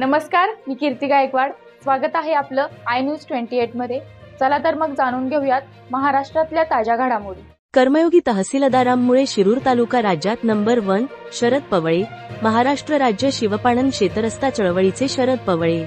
नमस्कार, मी कीर्ती गायकवाड. स्वागत आहे आपलं आय न्यूज 28 मध्ये. चला तर मग जाणून घेऊयात महाराष्ट्रातल्या ताज्या घडामोडी. कर्मयोगी तहसीलदारांमुळे शिरूर तालुका राज्यात नंबर 1. शरद पवळे. महाराष्ट्र राज्य शिवपाणन शेतरस्ता चळवळीचे शरद पवळे.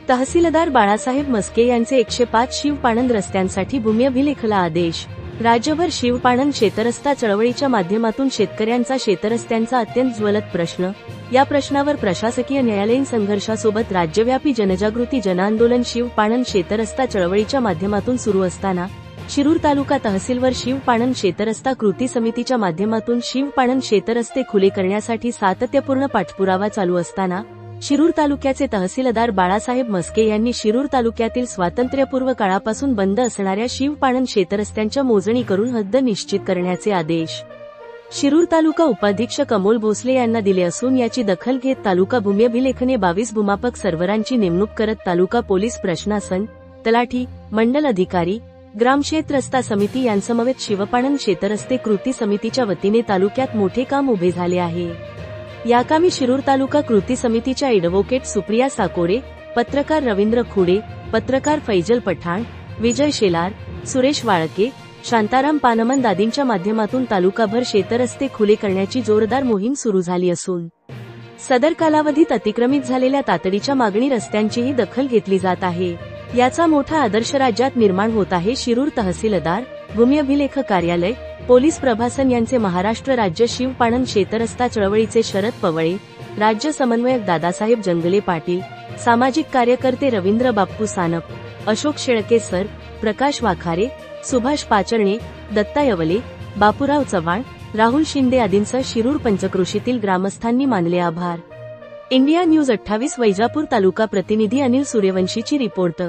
तहसीलदार बाळासाहेब मस्के यांचे 105 शिवपाणन रस्त्यांसाठी भूम्यभिलेखला आदेश. राज्यभर शिवपाणन शेतरस्ता चळवळीच्या माध्यमातून शेतकऱ्यांचा शेतरस्त्यांचा अत्यंत ज्वलंत प्रश्न, या प्रश्नावर प्रशासकीय न्यायालयीन संघर्षासोबत राज्यव्यापी जनजागृती जनआंदोलन शिवपाणन शेतरस्ता चळवळीच्या माध्यमातून सुरू असताना शिरूर तालुका तहसीलवर शिवपाणन शेतरस्ता कृती समितीच्या माध्यमातून शिवपाणन शेतरस्ते खुले करण्यासाठी सातत्यपूर्ण पाठपुरावा चालू असताना शिरूर तालुक्याचे तहसीलदार बाळासाहेब मस्के यांनी शिरूर तालुक्यातील स्वातंत्र्यपूर्व काळापासून बंद असणाऱ्या शिवपाणन शेतरस्त्यांच्या मोजणी करून हद्द निश्चित करण्याचे आदेश शिरूर तालुका उपाधीक्षक अमोल भोसले यांना दिले असून याची दखल घेत तालुका भूम्यभिलेखने 22 भूमापक सर्व्हरांची नेमणूक करत तालुका पोलीस प्रशासन, तलाठी, मंडल अधिकारी, ग्रामक्षेत्र रस्ता समिती यांसमवेत शिवपाणन शेतरस्ते कृती समितीच्या वतीने तालुक्यात मोठे काम उभे झाले आहे. या कामी शिरूर तालुका कृती समितीच्या ॲडव्होकेट सुप्रिया साकोरे, पत्रकार रवींद्र खुडे, पत्रकार फैजल पठाण, विजय शेलार, सुरेश वाळके, शांताराम पानमंद आदींच्या माध्यमातून तालुकाभर शेतरस्ते खुले करण्याची जोरदार मोहीम सुरू झाली असून सदर कालावधीत अतिक्रमित झालेल्या तातडीच्या मागणी रस्त्यांचीही दखल घेतली जात आहे. याचा मोठा आदर्श राज्यात निर्माण होत आहे. शिरूर तहसीलदार, भूम्यभिलेख कार्यालय, पोलीस प्रशासन यांचे महाराष्ट्र राज्य शिवपाणन शेतरस्ता चळवळीचे शरद पवळे, राज्य समन्वयक दादासाहेब जंगले पाटील, सामाजिक कार्यकर्ते रवींद्र बाप्पू सानप, अशोक शेळके सर, प्रकाश वाखारे, सुभाष पाचरणे, दत्ता यवले, बापूराव चव्हाण, राहुल शिंदे आदींसह शिरूर पंचक्रोशीतील ग्रामस्थांनी मानले आभार. इंडिया न्यूज 28 वैजापूर तालुका प्रतिनिधी अनिल सूर्यवंशीची रिपोर्ट.